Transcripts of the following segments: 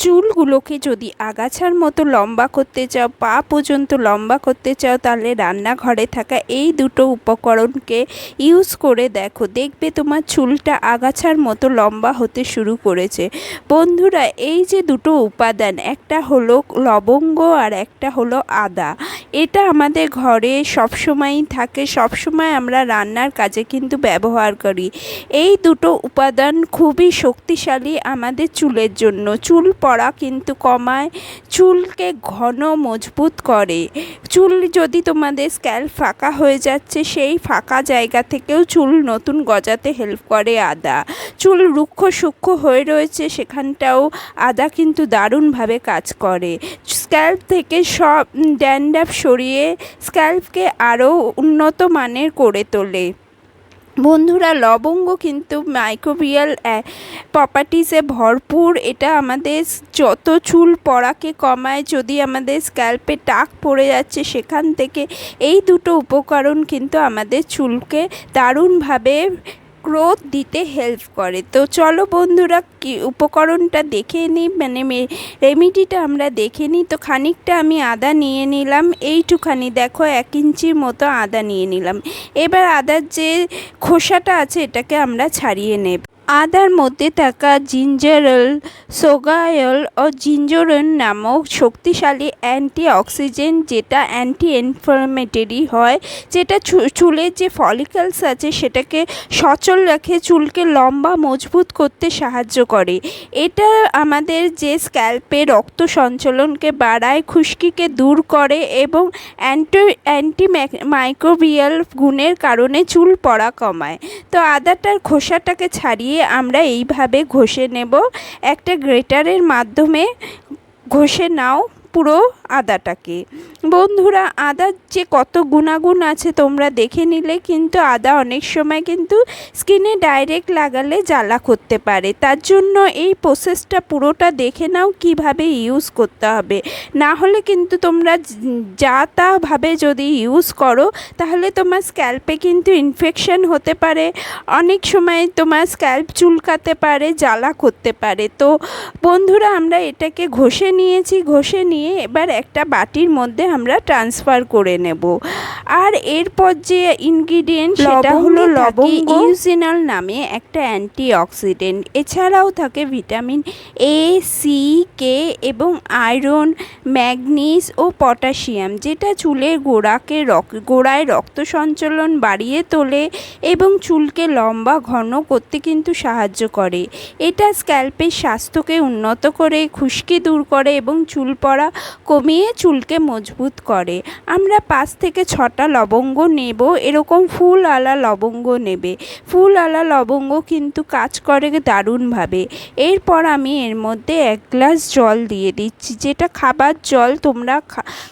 চুলগুলোকে যদি আগাছার মতো লম্বা করতে চাও, পা পর্যন্ত লম্বা করতে চাও, তাহলে রান্নাঘরে থাকা এই দুটো উপকরণকে ইউজ করে দেখো, দেখবে তোমার চুলটা আগাছার মতো লম্বা হতে শুরু করেছে। বন্ধুরা, এই যে দুটো উপাদান, একটা হলো লবঙ্গ আর একটা হলো আদা, এটা আমাদের ঘরে সবসময়ই থাকে, সবসময় আমরা রান্নার কাজে কিন্তু ব্যবহার করি। এই দুটো উপাদান খুবই শক্তিশালী আমাদের চুলের জন্য। চুল পড়া কিন্তু কমায়, চুলকে ঘন মজবুত করে। চুল যদি তোমাদের স্ক্যাল্প ফাঁকা হয়ে যাচ্ছে, সেই ফাঁকা জায়গা থেকেও চুল নতুন গজাতে হেল্প করে আদা। চুল রুক্ষ সূক্ষ্ম হয়ে রয়েছে, সেখানটাও আদা কিন্তু দারুণভাবে কাজ করে। স্ক্যাল্প থেকে সব ড্যান্ড্রাফ সরিয়ে স্ক্যাল্পকে আরও উন্নত মানের করে তোলে। বন্ধুরা, লবঙ্গ কিন্তু মাইক্রোবিয়াল প্রপার্টিসে ভরপুর। এটা আমাদের যত চুল পড়াকে কমায়, যদি আমাদের স্ক্যাল্পে টাক পড়ে যাচ্ছে সেখান থেকে এই দুটো উপকরণ কিন্তু আমাদের চুলকে দারুণভাবে গ্রোথ দিতে হেল্প করে। তো চলো বন্ধুরা, কি উপকরণটা দেখে নিই, মানে রেমিডিটা আমরা দেখে নিই। তো খানিকটা আমি আদা নিয়ে নিলাম, এইটুখানি দেখো 1 ইঞ্চির মতো আদা নিয়ে নিলাম। এবার আদার যে খোসাটা আছে এটাকে আমরা ছাড়িয়ে নেব। আদার মধ্যে থাকা জিঞ্জারল, সোগায়ল ও জিঞ্জরন নামক শক্তিশালী অ্যান্টিঅক্সিডেন্ট, যেটা অ্যান্টি ইনফ্লামেটরি হয়, যেটা চুলের যে ফলিকলস আছে সেটাকে সচল রাখে, চুলকে লম্বা মজবুত করতে সাহায্য করে। এটা আমাদের যে স্ক্যাল্পে রক্ত সঞ্চালনকে বাড়ায়, খুশকিকে দূর করে এবং অ্যান্টি মাইক্রোবিয়াল গুণের কারণে চুল পড়া কমায়। তো আদাটার খোসাটাকে ছাড়িয়ে আমরা এইভাবে ঘষে নেব। একটা গ্রেটারের মাধ্যমে ঘষে নাও পুরো আদাটাকে। বন্ধুরা, আদার যে কত গুণাগুণ আছে তোমরা দেখে নিলে, কিন্তু আদা অনেক সময় কিন্তু স্কিনে ডাইরেক্ট লাগালে জ্বালা করতে পারে। তার জন্য এই প্রসেসটা পুরোটা দেখে নাও কিভাবে ইউজ করতে হবে। না হলে কিন্তু তোমরা যা তাভাবে যদি ইউজ করো তাহলে তোমার স্ক্যাল্পে কিন্তু ইনফেকশন হতে পারে, অনেক সময় তোমার স্ক্যাল্প চুলকাতে পারে, জ্বালা করতে পারে। তো বন্ধুরা, আমরা এটাকে ঘষে নিয়েছি, ঘষে নিয়ে এবার একটা বাটির মধ্যে আমরা ট্রান্সফার করে নেব। আর এরপর যে ইনগ্রিডিয়েন্ট সেটা হলো লবঙ্গ। ইউজিনল নামে একটা অ্যান্টিঅক্সিডেন্ট, এছাড়াও থাকে ভিটামিন এ, সি, কে এবং আয়রন, ম্যাগনিজ ও পটাশিয়াম, যেটা চুলের গোড়ায় রক্ত সঞ্চালন বাড়িয়ে তোলে এবং চুলকে লম্বা ঘন করতে কিন্তু সাহায্য করে। এটা স্ক্যাল্পের স্বাস্থ্যকে উন্নত করে, খুশকি দূর করে এবং চুল পড়া কমিয়ে চুলকে মজবুত করে। আমরা 5 থেকে 6টা লবঙ্গ নেব, এরকম ফুল আলা লবঙ্গ নেবে। ফুল আলা লবঙ্গ কিন্তু কাজ করে দারুণভাবে। এরপর আমি এর মধ্যে 1 গ্লাস জল দিয়ে দিচ্ছি, যেটা খাবার জল, তোমরা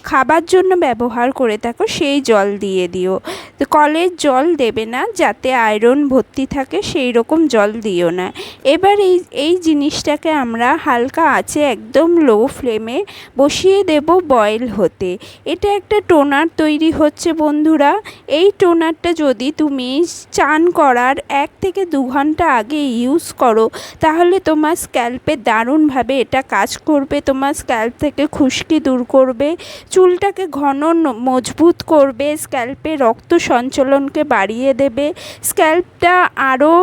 খাবার জন্য ব্যবহার করে থাকো সেই জল দিয়ে দিও। তো কলের জল দেবে না, যাতে আয়রন ভর্তি থাকে সেই রকম জল দিও না। এবার এই জিনিসটাকে আমরা হালকা আঁচে একদম লো ফ্লেমে বসিয়ে দেব বয়েল হতে। এটা একটা টোনার তৈরি হচ্ছে বন্ধুরা। এই টোনারটা যদি তুমি চান করার 1 থেকে 2 ঘন্টা আগে ইউজ করো, তাহলে তোমার স্ক্যাল্পে দারুণভাবে এটা কাজ করবে। তোমার স্ক্যাল্প থেকে খুশকি দূর করবে, চুলটাকে ঘন মজবুত করবে, স্ক্যাল্পে রক্ত সঞ্চালনকে বাড়িয়ে দেবে, স্ক্যাল্পটা আরও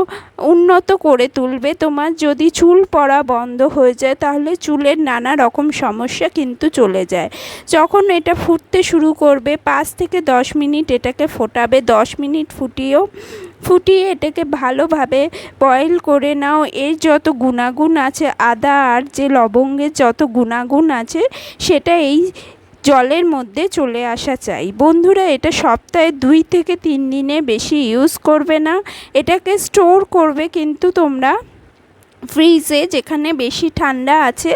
উন্নত করে তুলবে। তোমার যদি চুল পড়া বন্ধ হয়ে যায় তাহলে চুলের নানা রকম সমস্যা কিন্তু চলে যায়। যখন এটা ফুটতে শুরু করবে, 5 থেকে 10 মিনিট এটাকে ফোটাবে। 10 মিনিট ফুটিয়ে এটাকে ভালোভাবে বয়েল করে নাও। এর যত গুণাগুণ আছে, আদা আর যে লবঙ্গের যত গুণাগুণ আছে, সেটা এই জলের মধ্যে চলে আসা চাই। বন্ধুরা, এটা সপ্তাহে 2 থেকে 3 দিনে বেশি ইউজ করবে না। এটাকে স্টোর করবে কিন্তু তোমরা ফ্রিজে, যেখানে বেশি ঠান্ডা আছে,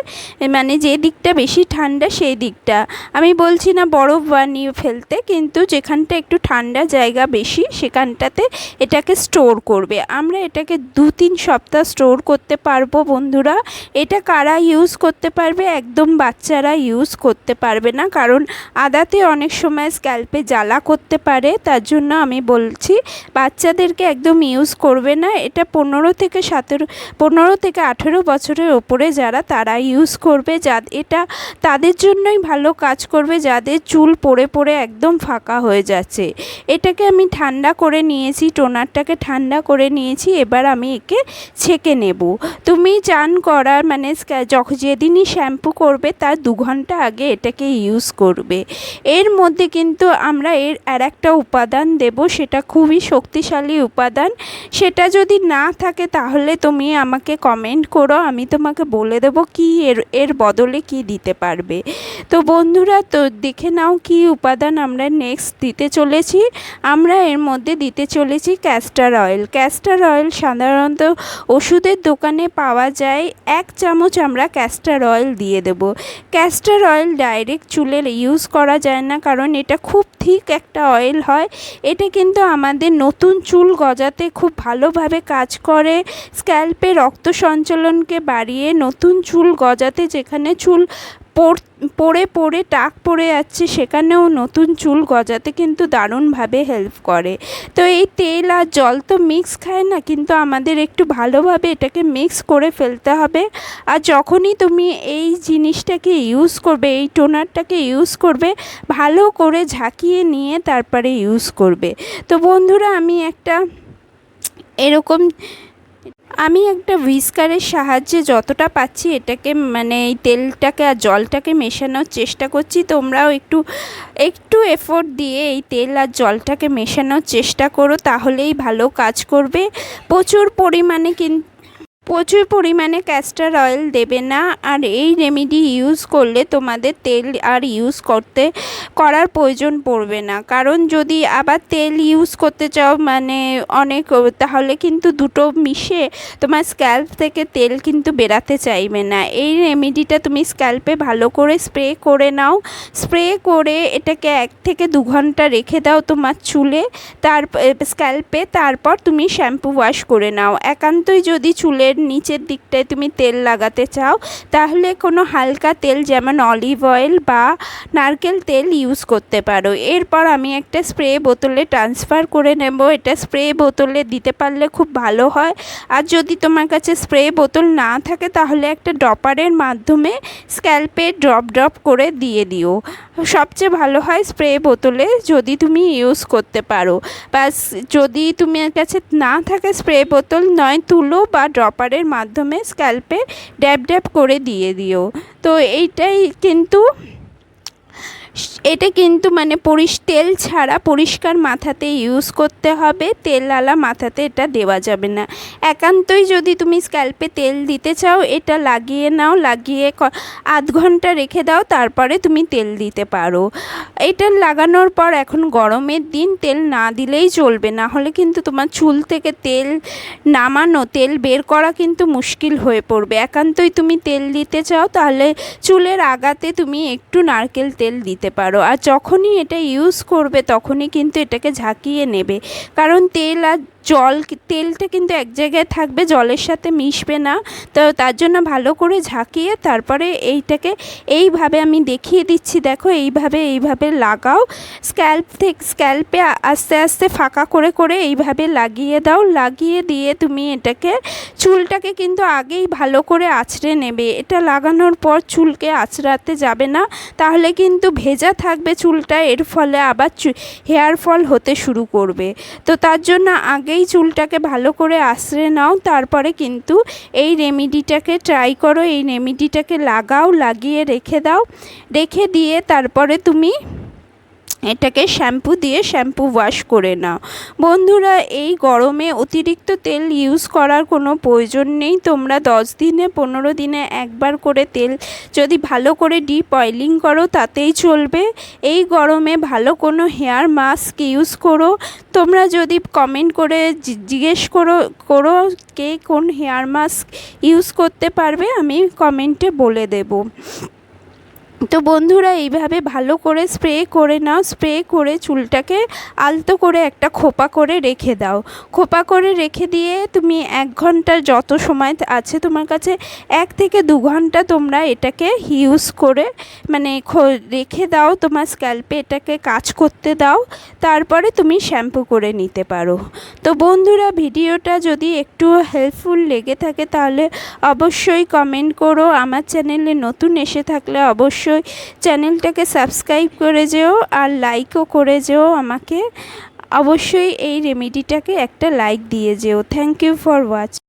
মানে যে দিকটা বেশি ঠান্ডা সেই দিকটা। আমি বলছি না বরফ বানিয়ে ফেলতে, কিন্তু যেখানটা একটু ঠান্ডা জায়গা বেশি সেখানটাতে এটাকে স্টোর করবে। আমরা এটাকে 2-3 সপ্তাহ স্টোর করতে পারবো বন্ধুরা। এটা কারা ইউজ করতে পারবে? একদম বাচ্চারা ইউজ করতে পারবে না, কারণ আদাতে অনেক সময় স্ক্যাল্পে জ্বালা করতে পারে। তার জন্য আমি বলছি বাচ্চাদেরকে একদম ইউজ করবে না। এটা 15 থেকে 18 বছরের ওপরে যারা তারা ইউজ করবে, এটা তাদের জন্যই ভালো কাজ করবে যাদের চুল পড়ে পড়ে একদম ফাঁকা হয়ে যাচ্ছে। এটাকে আমি ঠান্ডা করে নিয়েছি, টোনারটাকে ঠান্ডা করে নিয়েছি। এবার আমি একে ছেঁকে নেব। তুমি চান করার মানে যেদিনই শ্যাম্পু করবে তার 2 ঘন্টা আগে এটাকে ইউজ করবে। এর মধ্যে কিন্তু আমরা আর একটা উপাদান দেব, সেটা খুবই শক্তিশালী উপাদান। সেটা যদি না থাকে তাহলে তুমি আমাকে কমেন্ট করো, আমি তোমাকে বলে দেবো কি এর বদলে কি দিতে পারবে। তো বন্ধুরা, তো দেখে নাও কি উপাদান আমরা নেক্সট দিতে চলেছি। আমরা এর মধ্যে দিতে চলেছি ক্যাস্টর অয়েল। ক্যাস্টর অয়েল সাধারণত ওষুধের দোকানে পাওয়া যায়। 1 চামচ আমরা ক্যাস্টর অয়েল দিয়ে দেব। ক্যাস্টর অয়েল ডাইরেক্ট চুলে ইউজ করা যায় না, কারণ এটা খুব ঠিক একটা অয়েল হয়। এটা কিন্তু আমাদের নতুন চুল গজাতে খুব ভালোভাবে কাজ করে। স্ক্যাল্পে রক্ত সঞ্চালনকে বাড়িয়ে নতুন চুল গজাতে, যেখানে চুল পড়ে পড়ে টাক পড়ে যাচ্ছে সেখানেও নতুন চুল গজাতে কিন্তু দারুণভাবে হেল্প করে। তো এই তেল আর জল তো মিক্স খায় না, কিন্তু আমাদের একটু ভালোভাবে এটাকে মিক্স করে ফেলতে হবে। আর যখনই তুমি এই জিনিসটাকে ইউজ করবে, এই টোনারটাকে ইউজ করবে, ভালো করে ঝাঁকিয়ে নিয়ে তারপরে ইউজ করবে। তো বন্ধুরা, আমি একটা হুইস্কারের সাহায্যে যতটা পাচ্ছি এটাকে মানে এই তেলটাকে আর জলটাকে মেশানোর চেষ্টা করছি। তোমরাও একটু এফোর্ট দিয়ে এই তেল আর জলটাকে মেশানোর চেষ্টা করো, তাহলেই ভালো কাজ করবে। প্রচুর পরিমাণে ক্যাস্টর অয়েল দেবে না। আর এই রেমেডি ইউজ করলে তোমাদের তেল আর ইউজ করার প্রয়োজন পড়বে না। কারণ যদি আবার তেল ইউজ করতে চাও মানে অনেক, তাহলে কিন্তু দুটো মিশে তোমার স্ক্যাল্প থেকে তেল কিন্তু বেরাতে চাইবে না। এই রেমেডিটা তুমি স্ক্যাল্পে ভালো করে স্প্রে করে নাও। স্প্রে করে এটাকে 1 থেকে 2 ঘন্টা রেখে দাও তোমার চুলে, স্ক্যাল্পে। তারপর তুমি শ্যাম্পু ওয়াশ করে নাও। একান্তই যদি চুলের নিচের দিকটায় তুমি তেল লাগাতে চাও, তাহলে কোনো হালকা তেল যেমন অলিভ অয়েল বা নারকেল তেল ইউজ করতে পারো। এরপর আমি একটা স্প্রে বোতলে ট্রান্সফার করে নেব। এটা স্প্রে বোতলে দিতে পারলে খুব ভালো হয়। আর যদি তোমার কাছে স্প্রে বোতল না থাকে তাহলে একটা ড্রপারের মাধ্যমে স্ক্যাল্পে ড্রপ করে দিয়ে দিও। সবচেয়ে ভালো হয় স্প্রে বোতলে যদি তুমি ইউজ করতে পারো। বা যদি তোমার কাছে না থাকে স্প্রে বোতল, নয় তুলো বা ড্রপারের মাধ্যমে স্ক্যাল্পে ড্যাব করে দিয়ে দিও। তো এটা কিন্তু মানে তেল ছাড়া পরিষ্কার মাথাতে ইউজ করতে হবে। তেলওয়ালা মাথাতে এটা দেওয়া যাবে না। একান্তই যদি তুমি স্ক্যাল্পে তেল দিতে চাও, এটা লাগিয়ে নাও, লাগিয়ে আধ ঘন্টা রেখে দাও, তারপরে তুমি তেল দিতে পারো। এটা লাগানোর পর, এখন গরমের দিন, তেল না দিলেই চলবে, না হলে কিন্তু তোমার চুল থেকে তেল বের করা কিন্তু মুশকিল হয়ে পড়বে। একান্তই তুমি তেল দিতে চাও তাহলে চুলের আগাতে তুমি একটু নারকেল তেল দিতে পারো। আর যখনই এটা ইউজ করবে তখনই কিন্তু এটাকে ঝাঁকিয়ে নেবে, কারণ তেলটা কিন্তু এক জায়গায় থাকবে, জলের সাথে মিশবে না। তো তার জন্য ভালো করে ঝাঁকিয়ে তারপরে এইটাকে এইভাবে আমি দেখিয়ে দিচ্ছি, দেখো এইভাবে লাগাও। স্ক্যাল্পে আস্তে আস্তে ফাঁকা করে এইভাবে লাগিয়ে দাও। লাগিয়ে দিয়ে তুমি চুলটাকে কিন্তু আগেই ভালো করে আঁচড়ে নেবে। এটা লাগানোর পর চুলকে আঁচড়াতে যাবে না, তাহলে কিন্তু ভেজা থাকবে চুলটা, এর ফলে আবার হেয়ার ফল হতে শুরু করবে। তো তার জন্য আগেই চুলটাকে ভালো করে আঁচড়ে নাও, তারপরে কিন্তু এই রেমেডিটাকে ট্রাই করো। এই রেমেডিটাকে লাগাও, লাগিয়ে রেখে দাও। রেখে দিয়ে তারপরে তুমি এটাকে শ্যাম্পু ওয়াশ করে নাও। বন্ধুরা, এই গরমে অতিরিক্ত তেল ইউজ করার কোনো প্রয়োজন নেই। তোমরা 10 দিনে 15 দিনে একবার করে তেল যদি ভালো করে ডিপ অয়েলিং করো তাতেই চলবে। এই গরমে ভালো কোনো হেয়ার মাস্ক ইউজ করো। তোমরা যদি কমেন্ট করে জিজ্ঞেস করো কে কোন হেয়ার মাস্ক ইউজ করতে পারবে, আমি কমেন্টে বলে দেব। তো বন্ধুরা এইভাবে ভালো করে স্প্রে করে নাও, স্প্রে করে চুলটাকে আলতো করে একটা খোপা করে রেখে দাও। খোপা করে রেখে দিয়ে তুমি 1 ঘন্টা যত সময় আছে তোমার কাছে 1 থেকে 2 ঘন্টা তোমরা এটাকে ইউজ করে মানে রেখে দাও, তোমার স্ক্যাল্পে এটাকে কাজ করতে দাও, তারপরে তুমি শ্যাম্পু করে নিতে পারো। তো বন্ধুরা ভিডিওটা যদি একটু হেল্পফুল লেগে থাকে তাহলে অবশ্যই কমেন্ট করো, আমার চ্যানেলে নতুন এসে থাকলে অবশ্যই চ্যানেলটাকে সাবস্ক্রাইব করে যেও আর লাইকও করে যেও আমাকে। অবশ্যই এই রেমেডিটাকে একটা লাইক দিয়ে যেও। Thank you for watching.